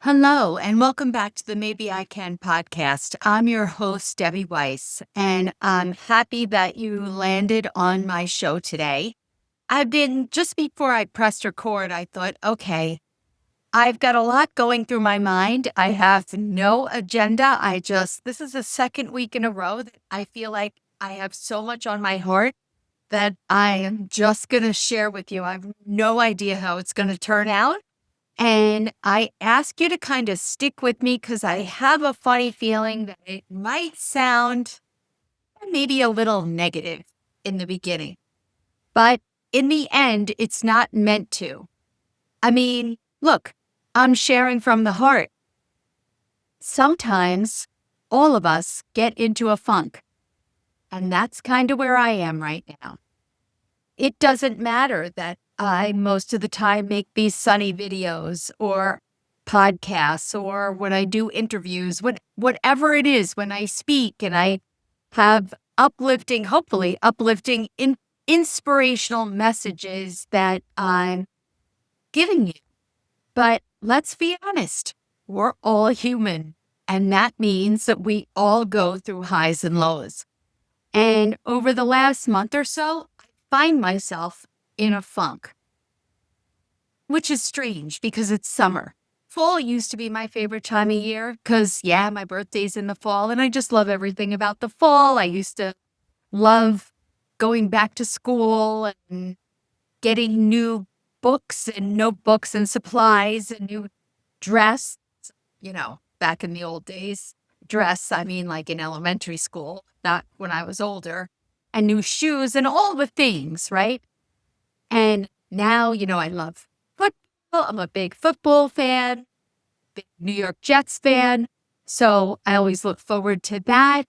Hello, and welcome back to the Maybe I Can podcast. I'm your host, Debbie Weiss, and I'm happy that you landed on my show today. Just before I pressed record, I thought, okay, I've got a lot going through my mind. I have no agenda. This is the second week in a row that I feel like I have so much on my heart that I am just going to share with you. I have no idea how it's going to turn out. And I ask you to kind of stick with me because I have a funny feeling that it might sound maybe a little negative in the beginning. But in the end, it's not meant to. I mean, look, I'm sharing from the heart. Sometimes all of us get into a funk. And that's kind of where I am right now. It doesn't matter that I most of the time make these sunny videos or podcasts or when I do interviews, whatever it is, when I speak and I have hopefully uplifting, inspirational messages that I'm giving you. But let's be honest, we're all human. And that means that we all go through highs and lows. And over the last month or so, I find myself in a funk, which is strange because it's summer. Fall used to be my favorite time of year because, my birthday's in the fall and I just love everything about the fall. I used to love going back to school and getting new books and notebooks and supplies and new dress, back in the old days. Dress, I mean like in elementary school, not when I was older, and new shoes and all the things, right? And now, I love football. I'm a big football fan, big New York Jets fan. So I always look forward to that,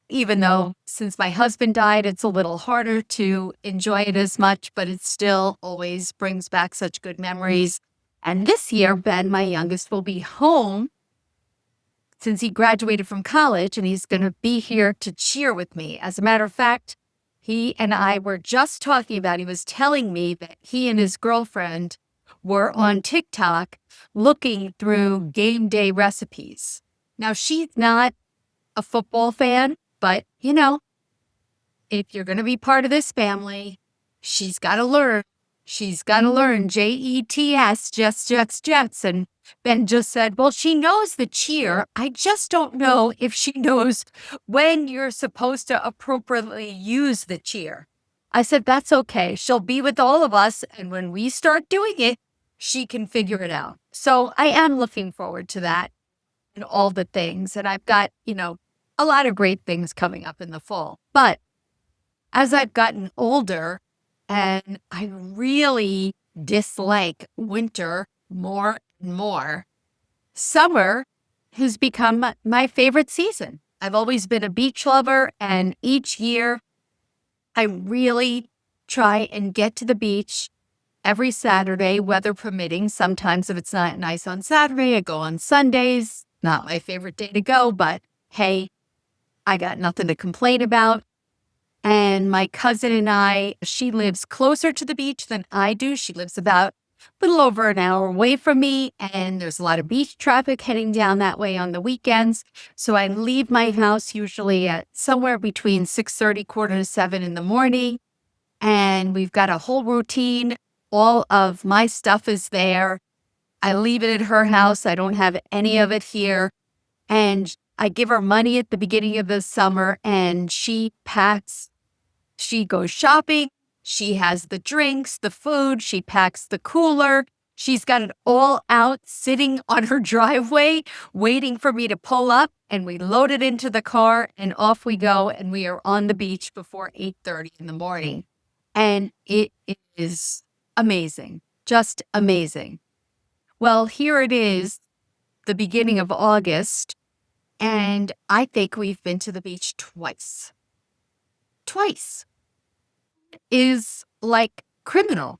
even though since my husband died, it's a little harder to enjoy it as much, but it still always brings back such good memories. And this year, Ben, my youngest, will be home since he graduated from college and he's going to be here to cheer with me. As a matter of fact, he and I were just talking about, he was telling me that he and his girlfriend were on TikTok looking through game day recipes. Now, she's not a football fan, but if you're going to be part of this family, she's got to learn. She's got to learn JETS, Jets. And Ben just said, well, she knows the cheer. I just don't know if she knows when you're supposed to appropriately use the cheer. I said, that's okay. She'll be with all of us. And when we start doing it, she can figure it out. So I am looking forward to that and all the things. And I've got, a lot of great things coming up in the fall. But as I've gotten older, and I really dislike winter more and more, summer has become my favorite season. I've always been a beach lover, and each year I really try and get to the beach every Saturday, weather permitting. Sometimes if it's not nice on Saturday, I go on Sundays. Not my favorite day to go, but hey, I got nothing to complain about. And my cousin and I, she lives closer to the beach than I do. She lives about a little over an hour away from me. And there's a lot of beach traffic heading down that way on the weekends. So I leave my house usually at somewhere between 6:30, 6:45 in the morning. And we've got a whole routine. All of my stuff is there. I leave it at her house. I don't have any of it here. And I give her money at the beginning of the summer and she packs. She goes shopping. She has the drinks, the food. She packs the cooler. She's got it all out sitting on her driveway, waiting for me to pull up. And we load it into the car and off we go. And we are on the beach before 8:30 in the morning. And it is amazing, just amazing. Well, here it is, the beginning of August. And I think we've been to the beach twice. Twice. Is like criminal.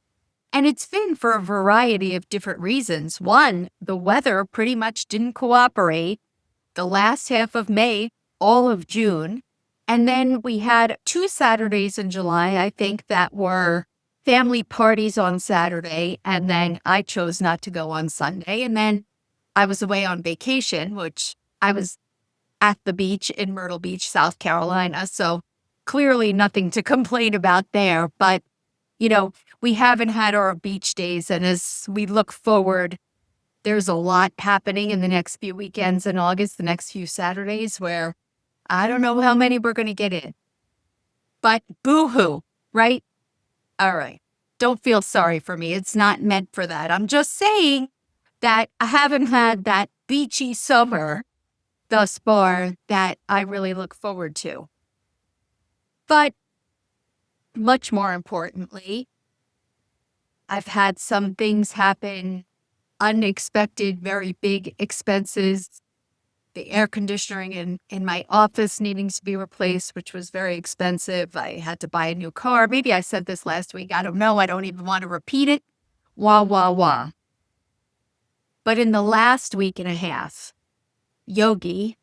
And it's been for a variety of different reasons. One, the weather pretty much didn't cooperate the last half of May, all of June. And then we had 2 Saturdays in July, I think, that were family parties on Saturday. And then I chose not to go on Sunday. And then I was away on vacation, which I was at the beach in Myrtle Beach, South Carolina. So clearly nothing to complain about there. But, we haven't had our beach days. And as we look forward, there's a lot happening in the next few weekends in August, the next few Saturdays, where I don't know how many we're going to get in. But boo-hoo, right? All right. Don't feel sorry for me. It's not meant for that. I'm just saying that I haven't had that beachy summer thus far that I really look forward to. But much more importantly, I've had some things happen, unexpected, very big expenses. The air conditioning in my office needing to be replaced, which was very expensive. I had to buy a new car. Maybe I said this last week. I don't know. I don't even want to repeat it. Wah, wah, wah. But in the last week and a half, Yogi,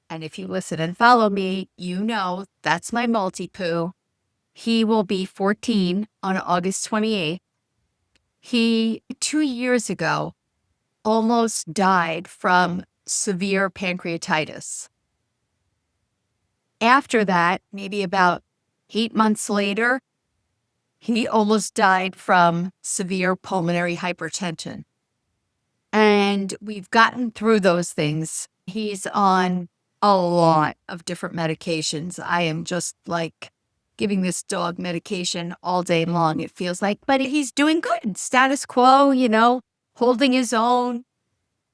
and if you listen and follow me, you know that's my multi-poo. He will be 14 on August 28th. He, 2 years ago, almost died from severe pancreatitis. After that, maybe about 8 months later, he almost died from severe pulmonary hypertension. And we've gotten through those things. He's on a lot of different medications. I am just like giving this dog medication all day long, it feels like. But he's doing good. Status quo, holding his own,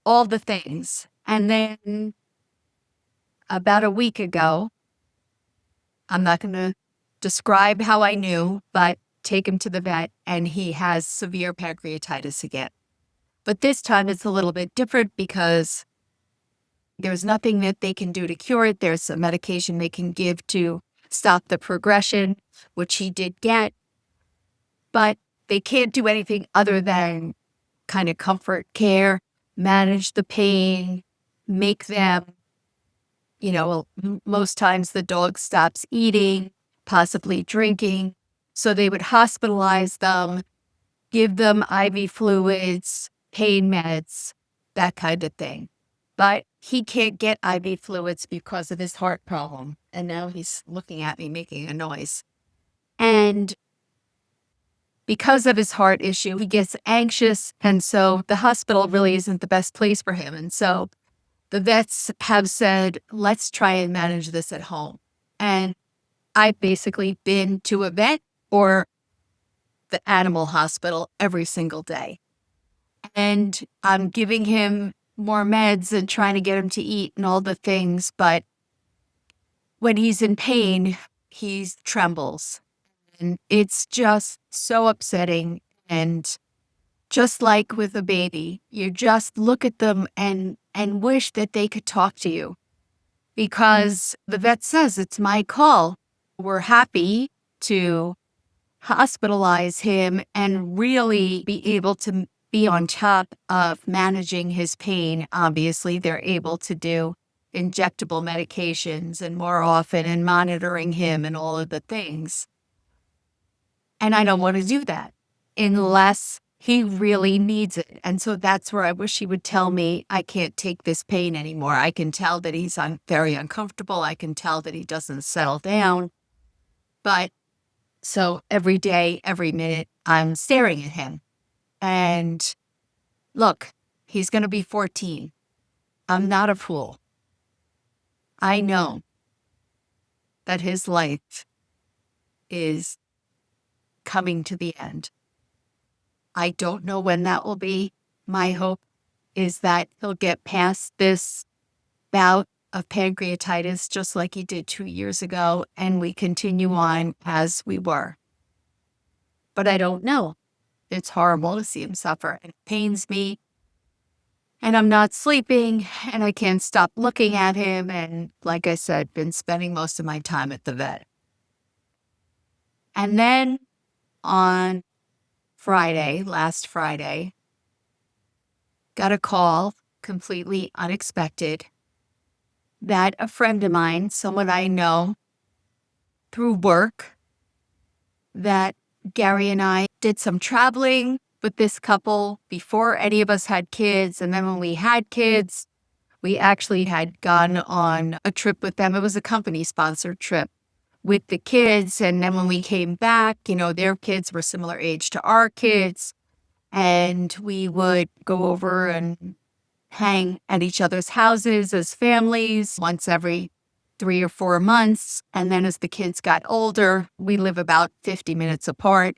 all the things. And then about a week ago, I'm not going to describe how I knew, but take him to the vet and he has severe pancreatitis again. But this time it's a little bit different because there's nothing that they can do to cure it. There's some medication they can give to stop the progression, which he did get. But they can't do anything other than kind of comfort care, manage the pain, make them, most times the dog stops eating, possibly drinking. So they would hospitalize them, give them IV fluids, pain meds, that kind of thing. But he can't get IV fluids because of his heart problem. And now he's looking at me making a noise. And because of his heart issue, he gets anxious. And so the hospital really isn't the best place for him. And so the vets have said, let's try and manage this at home. And I've basically been to a vet or the animal hospital every single day. And I'm giving him more meds and trying to get him to eat and all the things. But when he's in pain, he trembles. And it's just so upsetting. And just like with a baby, you just look at them and wish that they could talk to you. Because the vet says it's my call. We're happy to hospitalize him and really be able to be on top of managing his pain. Obviously, they're able to do injectable medications and more often and monitoring him and all of the things. And I don't want to do that unless he really needs it. And so that's where I wish he would tell me, I can't take this pain anymore. I can tell that he's very uncomfortable. I can tell that he doesn't settle down. But so every day, every minute, I'm staring at him. And look, he's going to be 14. I'm not a fool. I know that his life is coming to the end. I don't know when that will be. My hope is that he'll get past this bout of pancreatitis just like he did 2 years ago, and we continue on as we were. But I don't know. It's horrible to see him suffer, and it pains me. And I'm not sleeping, and I can't stop looking at him. And like I said, been spending most of my time at the vet. And then on last Friday, got a call, completely unexpected, that a friend of mine, someone I know through work, that Gary and I did some traveling with this couple before any of us had kids. And then when we had kids, we actually had gone on a trip with them. It was a company-sponsored trip with the kids. And then when we came back, their kids were similar age to our kids. And we would go over and hang at each other's houses as families once every 3 or 4 months. And then as the kids got older, we live about 50 minutes apart,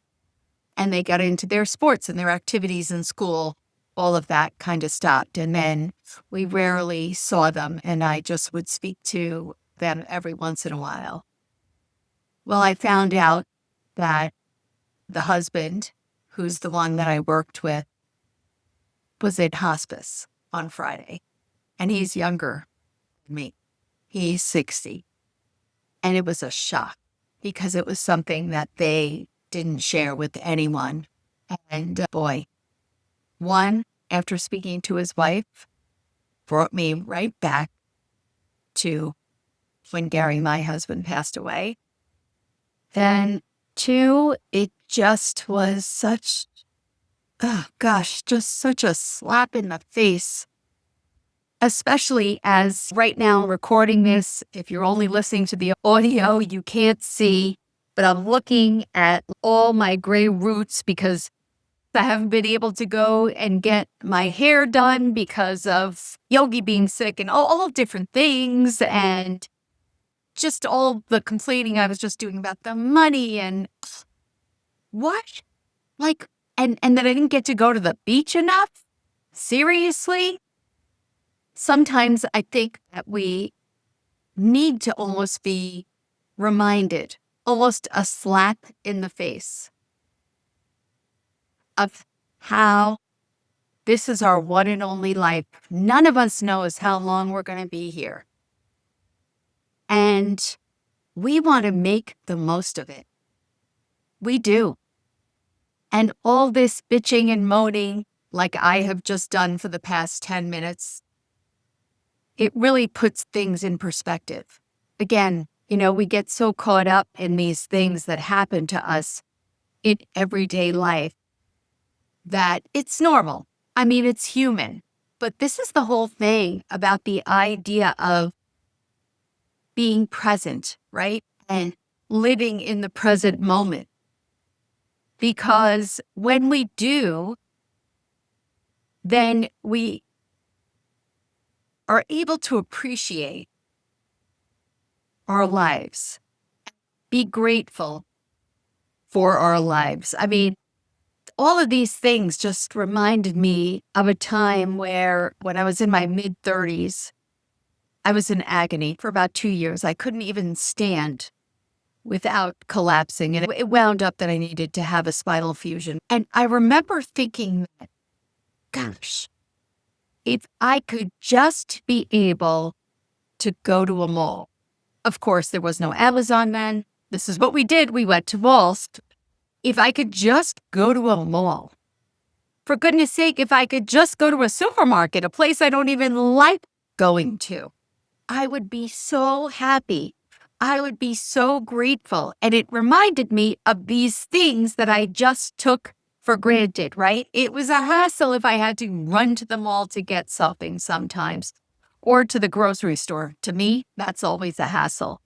and they got into their sports and their activities in school. All of that kind of stopped. And then we rarely saw them, and I just would speak to them every once in a while. Well, I found out that the husband, who's the one that I worked with, was in hospice on Friday, and he's younger than me. He's 60. And it was a shock because it was something that they didn't share with anyone. And boy, one, after speaking to his wife, brought me right back to when Gary, my husband, passed away. And two, it just was such, just such a slap in the face. Especially as right now I'm recording this, if you're only listening to the audio, you can't see, but I'm looking at all my gray roots because I haven't been able to go and get my hair done because of Yogi being sick and all different things, and just all the complaining I was just doing about the money and what? And that I didn't get to go to the beach enough? Seriously? Sometimes I think that we need to almost be reminded, almost a slap in the face, of how this is our one and only life. None of us knows how long we're going to be here. And we want to make the most of it. We do. And all this bitching and moaning, like I have just done for the past 10 minutes, it really puts things in perspective. Again, we get so caught up in these things that happen to us in everyday life that it's normal. I mean, it's human. But this is the whole thing about the idea of being present, right? And living in the present moment. Because when we do, then we are able to appreciate our lives, be grateful for our lives. I mean, all of these things just reminded me of a time where when I was in my mid-30s, I was in agony for about 2 years. I couldn't even stand without collapsing. And it wound up that I needed to have a spinal fusion. And I remember thinking that, gosh, if I could just be able to go to a mall. Of course, there was no Amazon then. This is what we did. We went to malls. If I could just go to a mall. For goodness sake, if I could just go to a supermarket, a place I don't even like going to, I would be so happy. I would be so grateful. And it reminded me of these things that I just took for granted, right? It was a hassle if I had to run to the mall to get something sometimes, or to the grocery store. To me, that's always a hassle.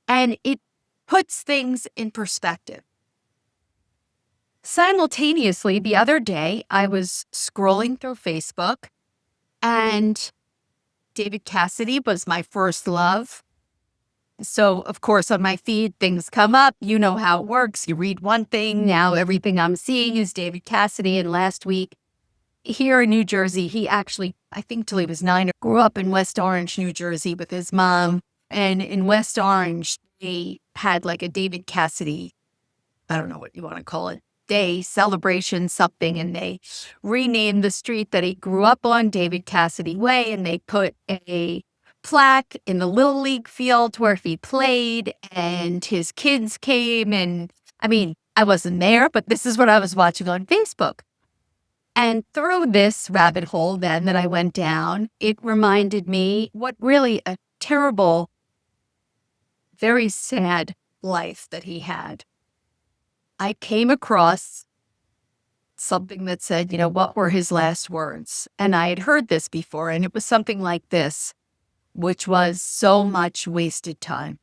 And it puts things in perspective. Simultaneously, the other day, I was scrolling through Facebook, and David Cassidy was my first love. So, of course, on my feed, things come up. You know how it works. You read one thing. Now everything I'm seeing is David Cassidy. And last week, here in New Jersey, he actually, I think till he was 9, grew up in West Orange, New Jersey with his mom. And in West Orange, they had like a David Cassidy, I don't know what you want to call it, day celebration something, and they renamed the street that he grew up on David Cassidy Way, and they put a plaque in the Little League field where he played, and his kids came. And I mean, I wasn't there, but this is what I was watching on Facebook. And through this rabbit hole then that I went down, it reminded me what really a terrible, very sad life that he had. I came across something that said, what were his last words? And I had heard this before, and it was something like this, which was so much wasted time.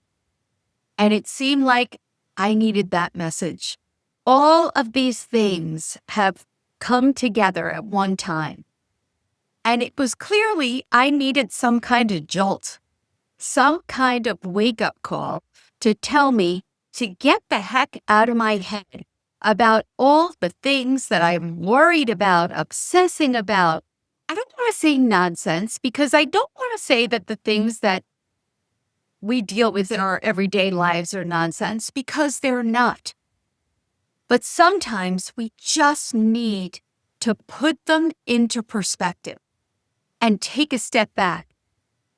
And it seemed like I needed that message. All of these things have come together at one time. And it was clearly I needed some kind of jolt, some kind of wake-up call to tell me to get the heck out of my head about all the things that I'm worried about, obsessing about. I don't want to say nonsense, because I don't want to say that the things that we deal with in our everyday lives are nonsense, because they're not. But sometimes we just need to put them into perspective and take a step back.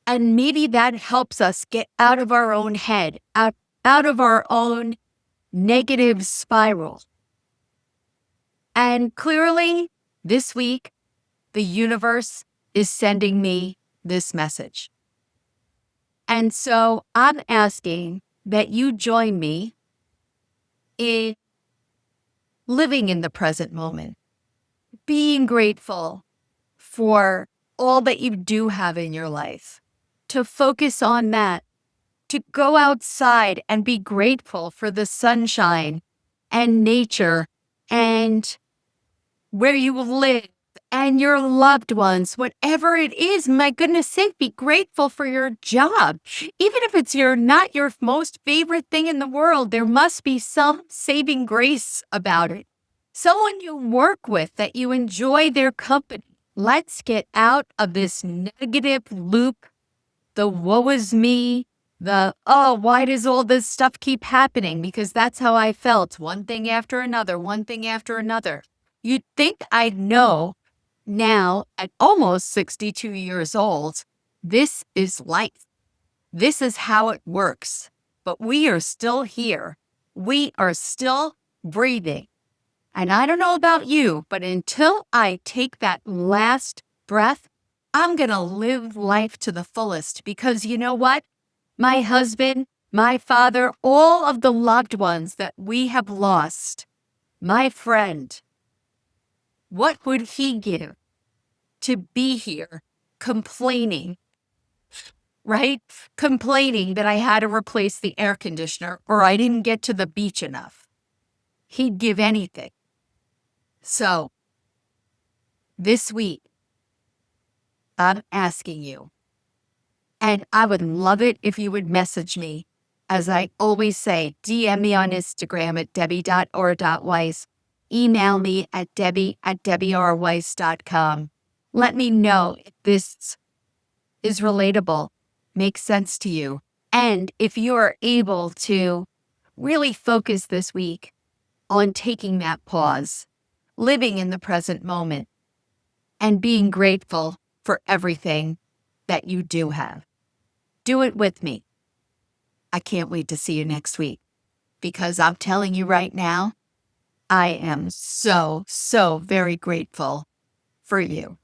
And maybe that helps us get out of our own head, out of our own negative spiral. And clearly, this week, the universe is sending me this message. And so I'm asking that you join me in living in the present moment, being grateful for all that you do have in your life, to focus on that, to go outside and be grateful for the sunshine and nature and where you live and your loved ones, whatever it is. My goodness sake, be grateful for your job. Even if it's not your most favorite thing in the world, there must be some saving grace about it. Someone you work with that you enjoy their company. Let's get out of this negative loop, the woe is me, why does all this stuff keep happening? Because that's how I felt, one thing after another, one thing after another. You'd think I'd know now, at almost 62 years old, this is life. This is how it works. But we are still here. We are still breathing. And I don't know about you, but until I take that last breath, I'm going to live life to the fullest, because you know what? My husband, my father, all of the loved ones that we have lost, my friend, what would he give to be here complaining, right? Complaining that I had to replace the air conditioner or I didn't get to the beach enough. He'd give anything. So, this week, I'm asking you, and I would love it if you would message me. As I always say, DM me on Instagram at debbie.or.weiss. Email me at debbie@debbierweiss.com. Let me know if this is relatable, makes sense to you, and if you are able to really focus this week on taking that pause, living in the present moment, and being grateful for everything that you do have. Do it with me. I can't wait to see you next week, because I'm telling you right now, I am so, so very grateful for you.